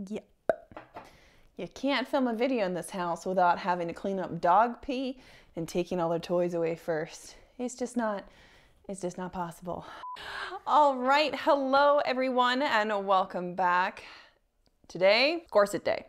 Yep. You can't film a video in this house without having to clean up dog pee and taking all their toys away first. It's just not possible. All right, hello everyone and welcome back. Today, corset day.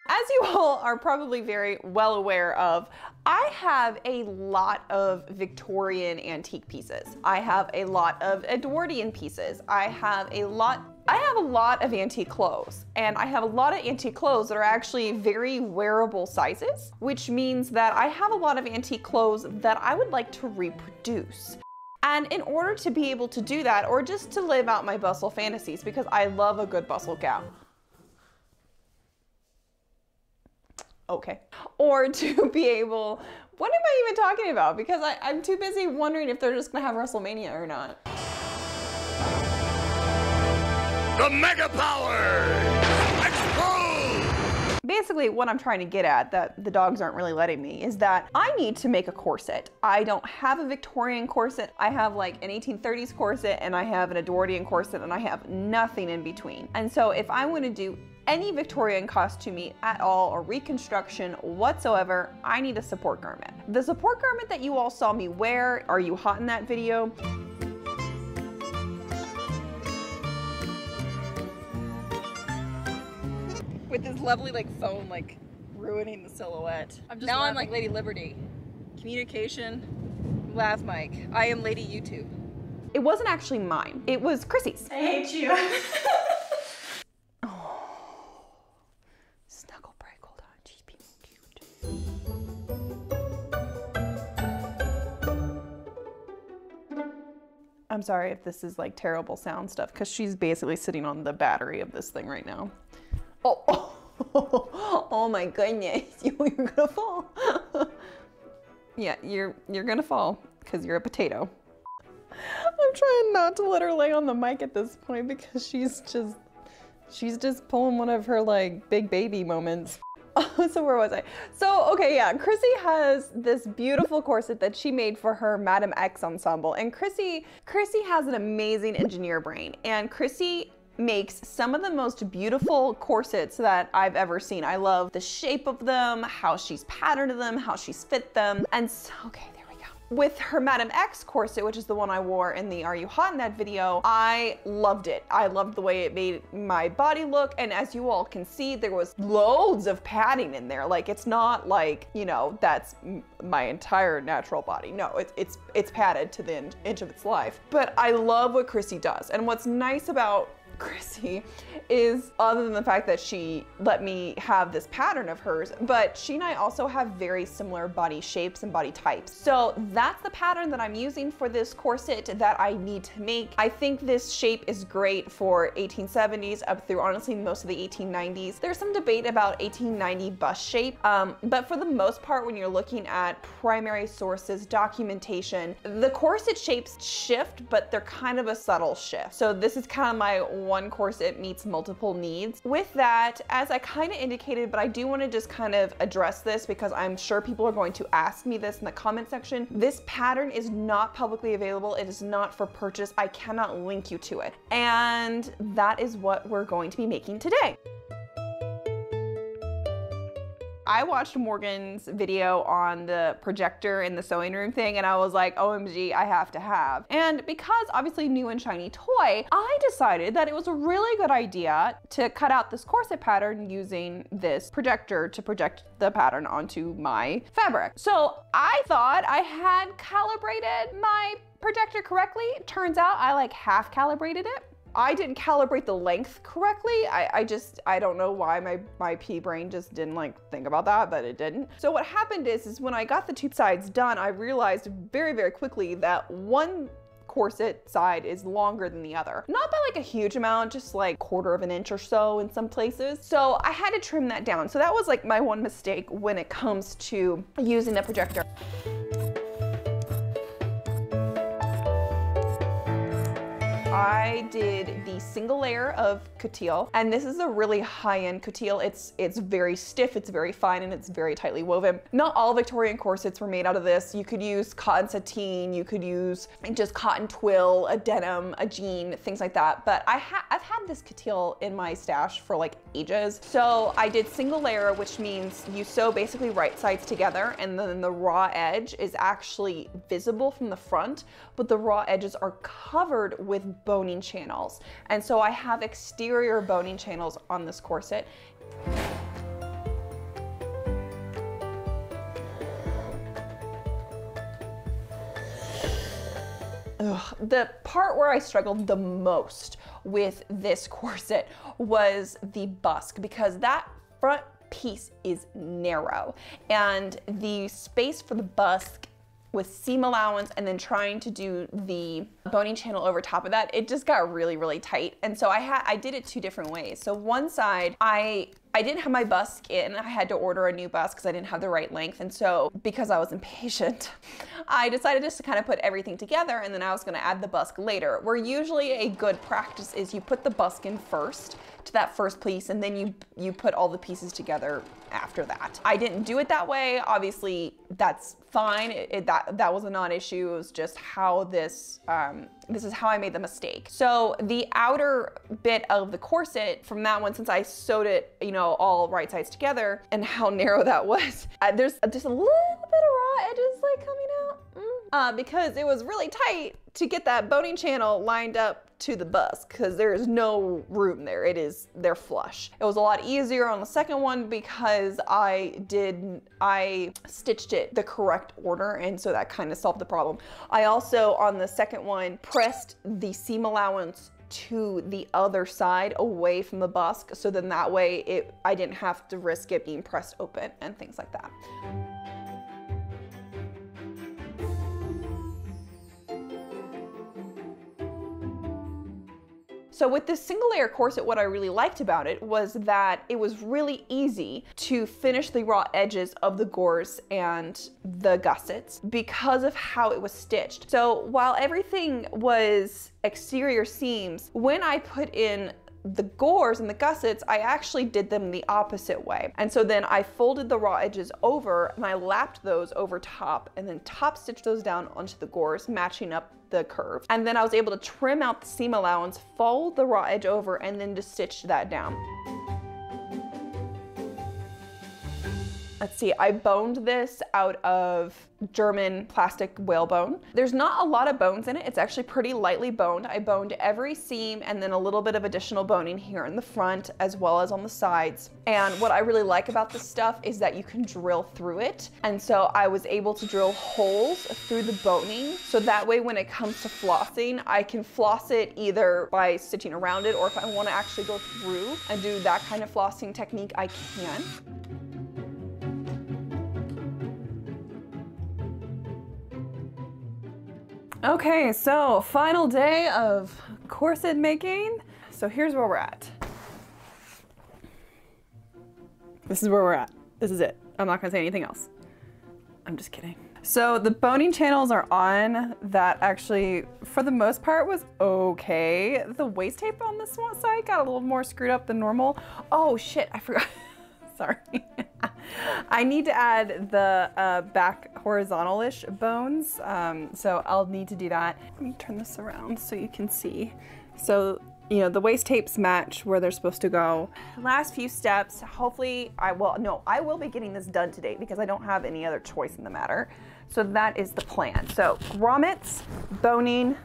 As you all are probably very well aware of, I have a lot of Victorian antique pieces. I have a lot of Edwardian pieces. I have a lot of antique clothes, and I have a lot of antique clothes that are actually very wearable sizes, which means that I have a lot of antique clothes that I would like to reproduce. And in order to be able to do that, or just to live out my bustle fantasies, because I love a good bustle gown. Okay. Or to be able, what am I even talking about? Because I'm too busy wondering if they're just gonna have WrestleMania or not. The Mega Powers explode! Basically, what I'm trying to get at, that the dogs aren't really letting me, is that I need to make a corset. I don't have a Victorian corset. I have like an 1830s corset, and I have an Edwardian corset, and I have nothing in between. And so if I want to do any Victorian costuming at all, or reconstruction whatsoever, I need a support garment. The support garment that you all saw me wear, Are You Hot in that video? With this lovely like phone like ruining the silhouette. I'm like Lady Liberty. Communication, lav mic. I am Lady YouTube. It wasn't actually mine. It was Chrissy's. I hate you. Snuggle break, hold on, she's being cute. I'm sorry if this is like terrible sound stuff, because she's basically sitting on the battery of this thing right now. Oh my goodness, you're gonna fall. Yeah, you're gonna fall, because you're a potato. I'm trying not to let her lay on the mic at this point, because she's just pulling one of her like big baby moments. So where was I? So, okay, yeah, Chrissy has this beautiful corset that she made for her Madame X ensemble. And Chrissy has an amazing engineer brain. And Chrissy makes some of the most beautiful corsets that I've ever seen. I love the shape of them, how she's patterned them, how she's fit them. And so, okay, there we go. With her Madame X corset, which is the one I wore in the Are You Hot in that video, I loved it. I loved the way it made my body look. And as you all can see, there was loads of padding in there. Like, it's not like, you know, that's my entire natural body. No, it's padded to the inch of its life. But I love what Chrissy does. And what's nice about Chrissy is, other than the fact that she let me have this pattern of hers, but she and I also have very similar body shapes and body types. So that's the pattern that I'm using for this corset that I need to make. I think this shape is great for 1870s up through honestly most of the 1890s. There's some debate about 1890 bust shape, but for the most part, when you're looking at primary sources, documentation, the corset shapes shift, but they're kind of a subtle shift. So this is kind of my one corset meets multiple needs. With that, as I kind of indicated, but I do want to just kind of address this because I'm sure people are going to ask me this in the comment section. This pattern is not publicly available. It is not for purchase. I cannot link you to it. And that is what we're going to be making today. I watched Morgan's video on the projector in the sewing room thing, and I was like, OMG, I have to have. And because obviously new and shiny toy, I decided that it was a really good idea to cut out this corset pattern using this projector to project the pattern onto my fabric. So I thought I had calibrated my projector correctly. Turns out I like half calibrated it. I didn't calibrate the length correctly. I don't know why my pea brain just didn't like think about that, but it didn't. So what happened is when I got the two sides done, I realized very, very quickly that one corset side is longer than the other. Not by like a huge amount, just like 1/4 of an inch or so in some places. So I had to trim that down. So that was like my one mistake when it comes to using the projector. I did the single layer of coutil, and this is a really high-end coutil. It's very stiff, it's very fine, and it's very tightly woven. Not all Victorian corsets were made out of this. You could use cotton sateen, you could use just cotton twill, a denim, a jean, things like that. But I've had this coutil in my stash for like ages. So I did single layer, which means you sew basically right sides together, and then the raw edge is actually visible from the front, but the raw edges are covered with boning channels. And so I have exterior boning channels on this corset. Ugh. The part where I struggled the most with this corset was the busk, because that front piece is narrow, and the space for the busk with seam allowance and then trying to do the boning channel over top of that, it just got really, really tight. And so I did it two different ways. So one side, I didn't have my busk in. I had to order a new busk because I didn't have the right length. And so because I was impatient, I decided just to kind of put everything together, and then I was gonna add the busk later. Where usually a good practice is you put the busk in first to that first piece, and then you put all the pieces together after that. I didn't do it that way. Obviously, that's fine. That was a non-issue. It was just how this is how I made the mistake. So the outer bit of the corset from that one, since I sewed it, you know, all right sides together, and how narrow that was, there's just a little bit of raw edges like coming out because it was really tight to get that boning channel lined up to the busk, because there is no room there. They're flush. It was a lot easier on the second one because I stitched it the correct order, and so that kind of solved the problem. I also, on the second one, pressed the seam allowance to the other side away from the busk, so then that way I didn't have to risk it being pressed open and things like that. So with this single layer corset, what I really liked about it was that it was really easy to finish the raw edges of the gores and the gussets because of how it was stitched. So while everything was exterior seams, when I put in the gores and the gussets, I actually did them the opposite way. And so then I folded the raw edges over and I lapped those over top and then top stitched those down onto the gores, matching up the curve. And then I was able to trim out the seam allowance, fold the raw edge over, and then just stitch that down. Let's see, I boned this out of German plastic whalebone. There's not a lot of bones in it. It's actually pretty lightly boned. I boned every seam and then a little bit of additional boning here in the front as well as on the sides. And what I really like about this stuff is that you can drill through it. And so I was able to drill holes through the boning. So that way when it comes to flossing, I can floss it either by stitching around it, or if I want to actually go through and do that kind of flossing technique, I can. Okay, so final day of corset making. So here's where we're at. This is where we're at. This is it. I'm not gonna say anything else. I'm just kidding. So the boning channels are on. That actually, for the most part, was okay. The waist tape on this one side got a little more screwed up than normal. Oh shit, I forgot. Sorry. I need to add the back horizontal-ish bones, so I'll need to do that. Let me turn this around so you can see. So, you know, the waist tapes match where they're supposed to go. Last few steps, hopefully I will be getting this done today because I don't have any other choice in the matter. So that is the plan. So grommets, boning,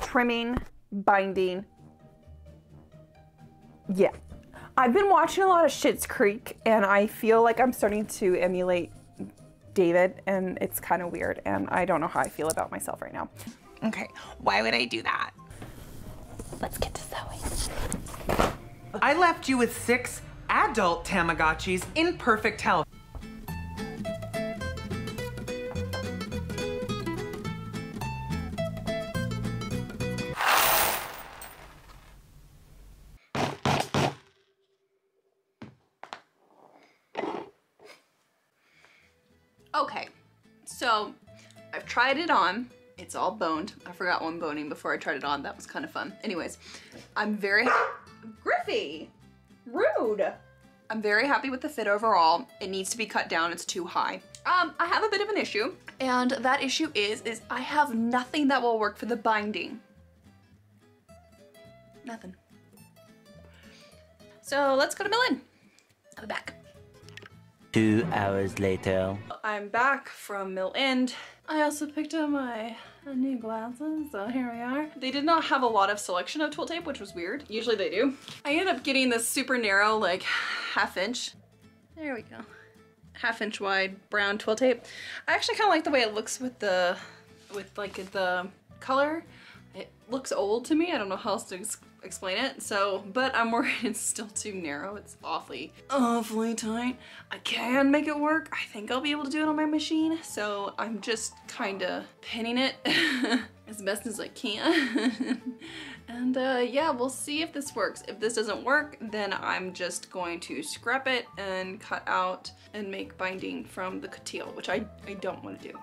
trimming, binding. Yeah. I've been watching a lot of Schitt's Creek and I feel like I'm starting to emulate David, and it's kind of weird, and I don't know how I feel about myself right now. Okay, why would I do that? Let's get to sewing. I left you with 6 adult Tamagotchis in perfect health. Okay, so I've tried it on. It's all boned. I forgot one boning before I tried it on. That was kind of fun. Anyways, I'm very, Griffey, rude. I'm very happy with the fit overall. It needs to be cut down, it's too high. I have a bit of an issue, and that issue is I have nothing that will work for the binding. Nothing. So let's go to mill in. I'll be back. 2 hours later. I'm back from mill end. I also picked up my new glasses, so here we are. They did not have a lot of selection of twill tape, which was weird. Usually they do. I ended up getting this super narrow, like 1/2 inch. There we go. 1/2 inch wide brown twill tape. I actually kind of like the way it looks with the color. It looks old to me. I don't know how else to explain it. So, but I'm worried it's still too narrow. It's awfully tight. I can make it work. I think I'll be able to do it on my machine. So I'm just kind of pinning it as best as I can. And yeah, we'll see if this works. If this doesn't work, then I'm just going to scrap it and cut out and make binding from the coutil, which I don't want to do.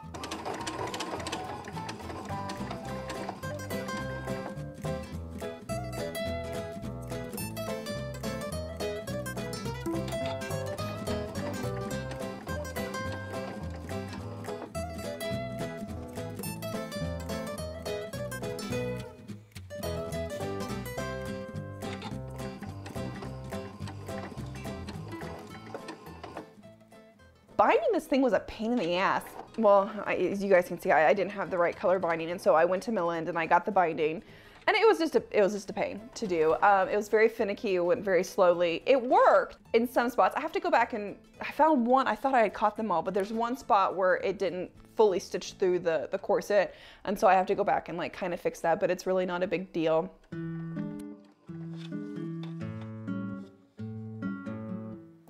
Binding this thing was a pain in the ass. Well, as you guys can see, I didn't have the right color binding, and so I went to mill end and I got the binding, and it was just a pain to do. It was very finicky. It went very slowly. It worked in some spots. I have to go back, and I found one. I thought I had caught them all, but there's one spot where it didn't fully stitch through the corset, and so I have to go back and like kind of fix that. But it's really not a big deal.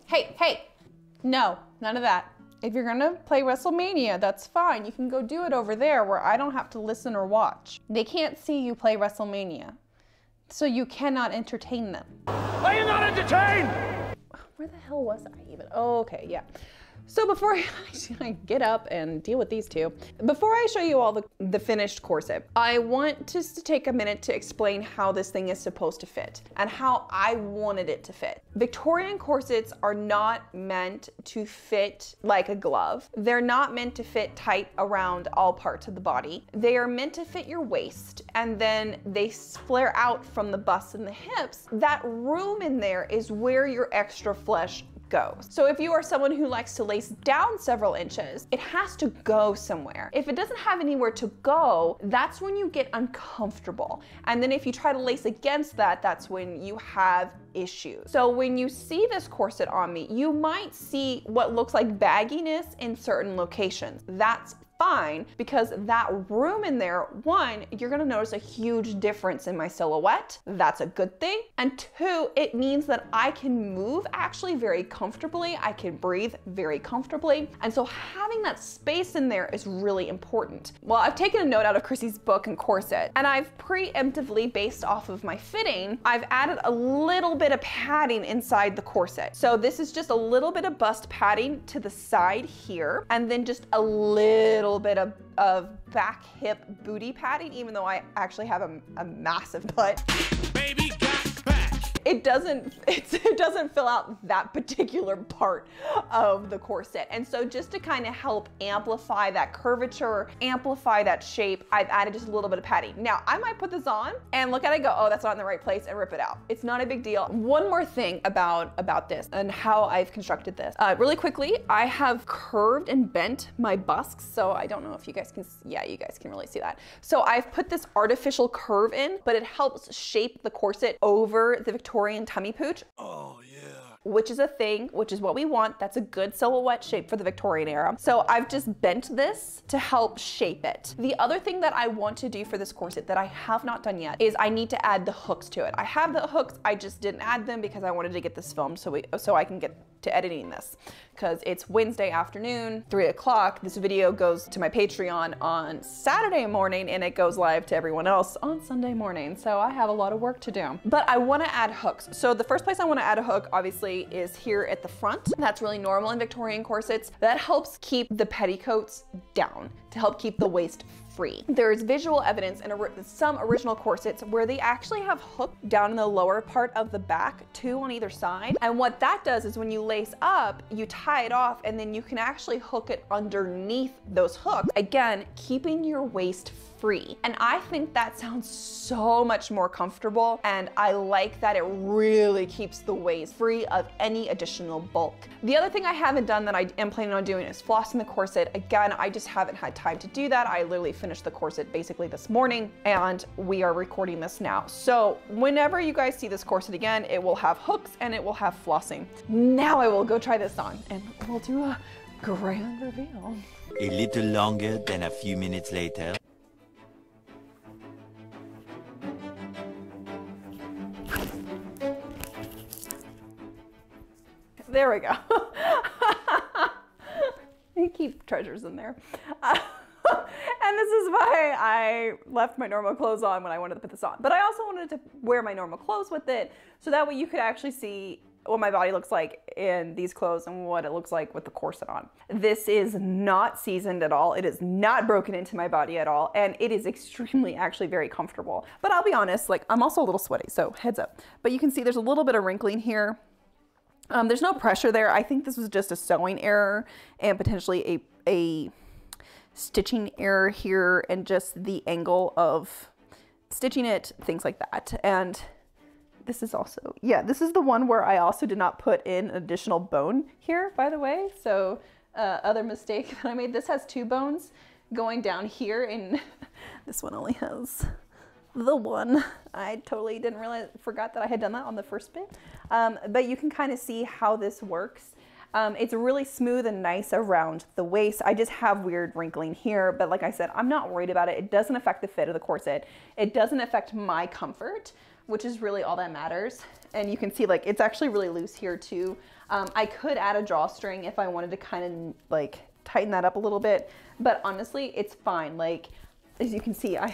Hey. No, none of that. If you're gonna play WrestleMania, that's fine. You can go do it over there where I don't have to listen or watch. They can't see you play WrestleMania, so you cannot entertain them. Are you not entertained? Where the hell was I even? Oh, okay, yeah. So before I get up and deal with these two, before I show you all the finished corset, I want just to take a minute to explain how this thing is supposed to fit and how I wanted it to fit. Victorian corsets are not meant to fit like a glove. They're not meant to fit tight around all parts of the body. They are meant to fit your waist, and then they flare out from the bust and the hips. That room in there is where your extra flesh goes. So if you are someone who likes to lace down several inches, it has to go somewhere. If it doesn't have anywhere to go, that's when you get uncomfortable. And then if you try to lace against that, that's when you have issues. So when you see this corset on me, you might see what looks like bagginess in certain locations. That's fine, because that room in there, one, you're gonna notice a huge difference in my silhouette. That's a good thing. And two, it means that I can move actually very comfortably. I can breathe very comfortably. And so having that space in there is really important. Well, I've taken a note out of Chrissy's book and corset, and I've preemptively, based off of my fitting, I've added a little bit of padding inside the corset. So this is just a little bit of bust padding to the side here, and then just a little bit of back hip booty padding, even though I actually have a massive butt. Baby got back. It doesn't fill out that particular part of the corset. And so just to kind of help amplify that curvature, amplify that shape, I've added just a little bit of padding. Now I might put this on and look at it, go, oh, that's not in the right place, and rip it out. It's not a big deal. One more thing about this and how I've constructed this. Really quickly, I have curved and bent my busks. So I don't know if you guys can, yeah, you guys can really see that. So I've put this artificial curve in, but it helps shape the corset over the Victorian tummy pooch. Oh, yeah. Which is a thing, which is what we want. That's a good silhouette shape for the Victorian era. So I've just bent this to help shape it. The other thing that I want to do for this corset that I have not done yet is I need to add the hooks to it. I have the hooks, I just didn't add them because I wanted to get this filmed so I can get to editing this, because it's Wednesday afternoon, 3 o'clock. This video goes to my Patreon on Saturday morning and it goes live to everyone else on Sunday morning. So I have a lot of work to do, but I want to add hooks. So the first place I want to add a hook obviously is here at the front. That's really normal in Victorian corsets. That helps keep the petticoats down, to help keep the waist free. There's visual evidence in some original corsets where they actually have hooks down in the lower part of the back, 2 on either side. And what that does is when you lace up, you tie it off and then you can actually hook it underneath those hooks. Again, keeping your waist free. And I think that sounds so much more comfortable, and I like that it really keeps the waist free of any additional bulk. The other thing I haven't done that I am planning on doing is flossing the corset. Again, I just haven't had time to do that. I literally finished the corset basically this morning, and we are recording this now. So whenever you guys see this corset again, it will have hooks and it will have flossing. Now I will go try this on and we'll do a grand reveal. A little longer than a few minutes later. There we go. They keep treasures in there. And this is why I left my normal clothes on when I wanted to put this on. But I also wanted to wear my normal clothes with it, so that way you could actually see what my body looks like in these clothes and what it looks like with the corset on. This is not seasoned at all. It is not broken into my body at all. And it is extremely, actually very comfortable. But I'll be honest, like, I'm also a little sweaty, so heads up. But you can see there's a little bit of wrinkling here. There's no pressure there. I think this was just a sewing error and potentially a stitching error here, and just the angle of stitching it, things like that. And this is also, yeah, this is the one where I also did not put in additional bone here, by the way. So other mistake that I made. This has 2 bones going down here, and this one only has the one. I totally didn't realize, forgot that I had done that on the first bit. But you can kind of see how this works. It's really smooth and nice around the waist. I just have weird wrinkling here, but like I said, I'm not worried about it. It doesn't affect the fit of the corset. It doesn't affect my comfort, which is really all that matters. And you can see, like, it's actually really loose here too. I could add a drawstring if I wanted to kind of like tighten that up a little bit, but honestly, it's fine. Like, as you can see, I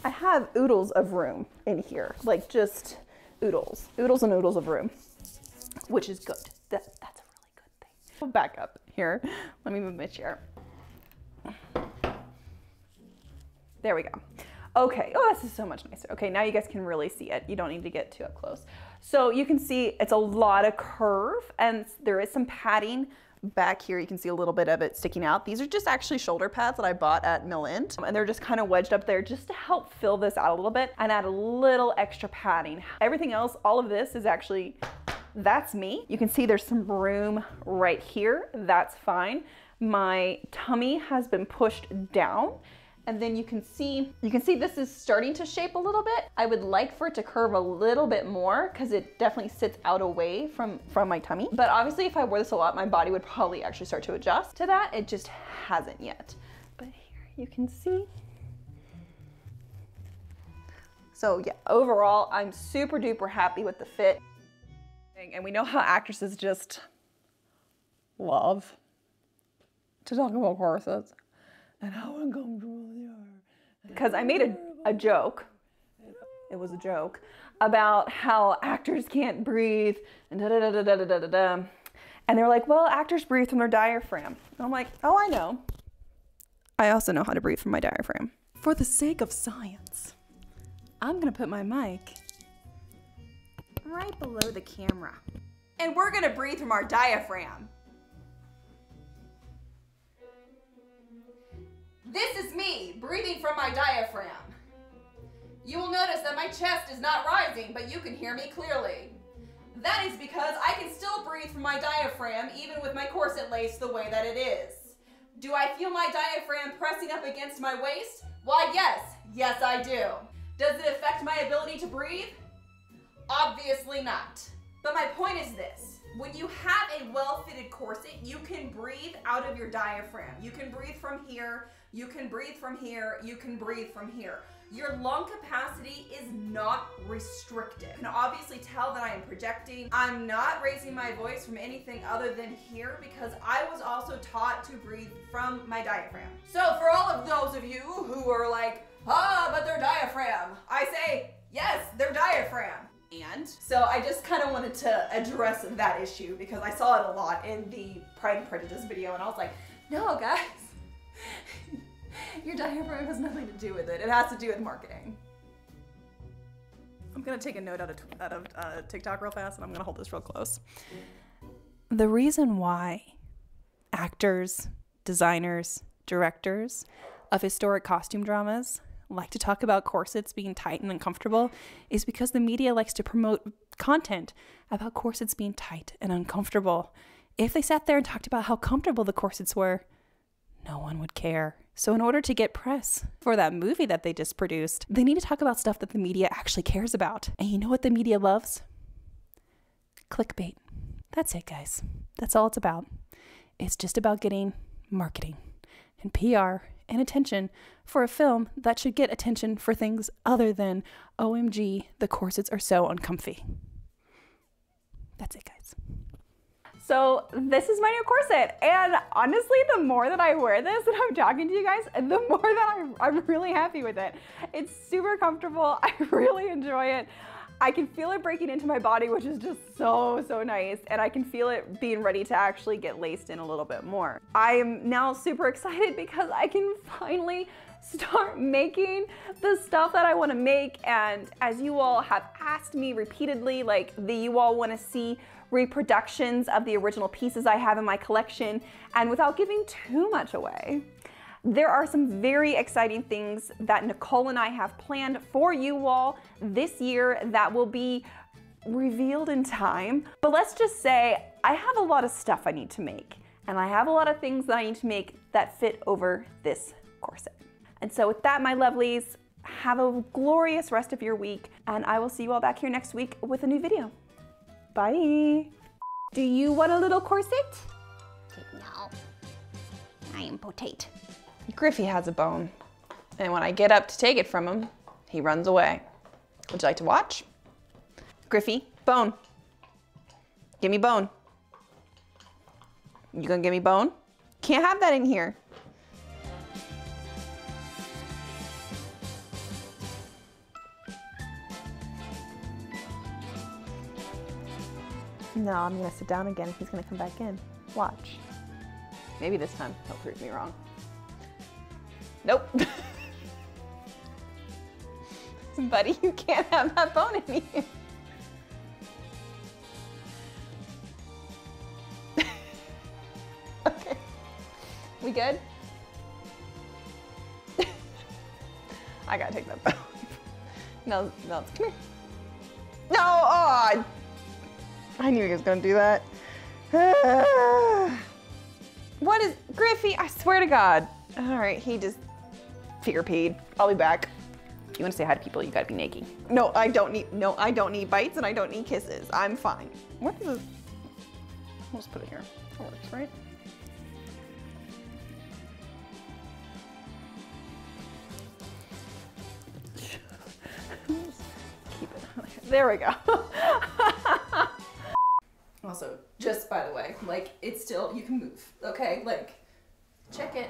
have oodles of room in here, like just oodles and oodles of room, which is good. That's a really good thing. I'll back up here. Let me move my chair. There we go. Okay, oh, this is so much nicer. Okay, now you guys can really see it. You don't need to get too up close. So you can see it's a lot of curve, and there is some padding back here. You can see a little bit of it sticking out. These are just actually shoulder pads that I bought at Mill End, and they're just kind of wedged up there just to help fill this out a little bit and add a little extra padding. Everything else, all of this is actually, that's me. You can see there's some room right here. That's fine. My tummy has been pushed down. And then you can see this is starting to shape a little bit. I would like for it to curve a little bit more because it definitely sits out away from my tummy. But obviously if I wore this a lot, my body would probably actually start to adjust to that. It just hasn't yet. But here you can see. So yeah, overall, I'm super duper happy with the fit. And we know how actresses just love to talk about corsets and how uncomfortable they are. Because I made a joke, it was a joke, about how actors can't breathe and da-da-da-da-da-da-da-da. And they were like, well, actors breathe from their diaphragm. And I'm like, oh, I know. I also know how to breathe from my diaphragm. For the sake of science, I'm gonna put my mic right below the camera. And we're gonna breathe from our diaphragm. This is me breathing from my diaphragm. You will notice that my chest is not rising, but you can hear me clearly. That is because I can still breathe from my diaphragm even with my corset lace the way that it is. Do I feel my diaphragm pressing up against my waist? Why, yes. Yes, I do. Does it affect my ability to breathe? Obviously not. But my point is this. When you have a well-fitted corset, you can breathe out of your diaphragm. You can breathe from here, you can breathe from here, you can breathe from here. Your lung capacity is not restricted. You can obviously tell that I am projecting. I'm not raising my voice from anything other than here because I was also taught to breathe from my diaphragm. So for all of those of you who are like, but their diaphragm, I say, yes, their diaphragm. And so I just kind of wanted to address that issue because I saw it a lot in the Pride and Prejudice video, and I was like, no guys, Your diaphragm has nothing to do with it. It has to do with marketing. I'm gonna take a note out of TikTok real fast, and I'm gonna hold this real close. The reason why actors, designers, directors of historic costume dramas like to talk about corsets being tight and uncomfortable is because the media likes to promote content about corsets being tight and uncomfortable. If they sat there and talked about how comfortable the corsets were, no one would care. So in order to get press for that movie that they just produced, they need to talk about stuff that the media actually cares about. And you know what the media loves? Clickbait. That's it, guys. That's all it's about. It's just about getting marketing and PR and attention for a film that should get attention for things other than, OMG, the corsets are so uncomfy. That's it, guys. So this is my new corset, and honestly, the more that I wear this and I'm talking to you guys, the more that I'm really happy with it. It's super comfortable. I really enjoy it. I can feel it breaking into my body, which is just so nice, and I can feel it being ready to actually get laced in a little bit more. I am now super excited because I can finally start making the stuff that I want to make, and as you all have asked me repeatedly, like you all want to see reproductions of the original pieces I have in my collection, and without giving too much away, there are some very exciting things that Nicole and I have planned for you all this year that will be revealed in time. But let's just say I have a lot of stuff I need to make, and I have a lot of things that I need to make that fit over this corset. And so with that, my lovelies, have a glorious rest of your week, and I will see you all back here next week with a new video. Bye. Do you want a little corset? No, I am potato. Griffey has a bone, and when I get up to take it from him, he runs away. Would you like to watch? Griffey, bone. Give me bone. You gonna give me bone? Can't have that in here. No, I'm gonna sit down again. He's gonna come back in. Watch. Maybe this time he'll prove me wrong. Nope. Buddy, you can't have that bone in here. Okay. We good? I gotta take that bone. No, come here. No! Oh! I knew he was gonna do that. What is, Griffey? I swear to God. All right, he just fear peed. I'll be back. If you want to say hi to people, you gotta be naked. No, I don't need bites, and I don't need kisses. I'm fine. What is this? I'll just put it here. That works, right? Keep it. There we go. Also, just by the way, like, it's still, you can move, okay? Like, check it.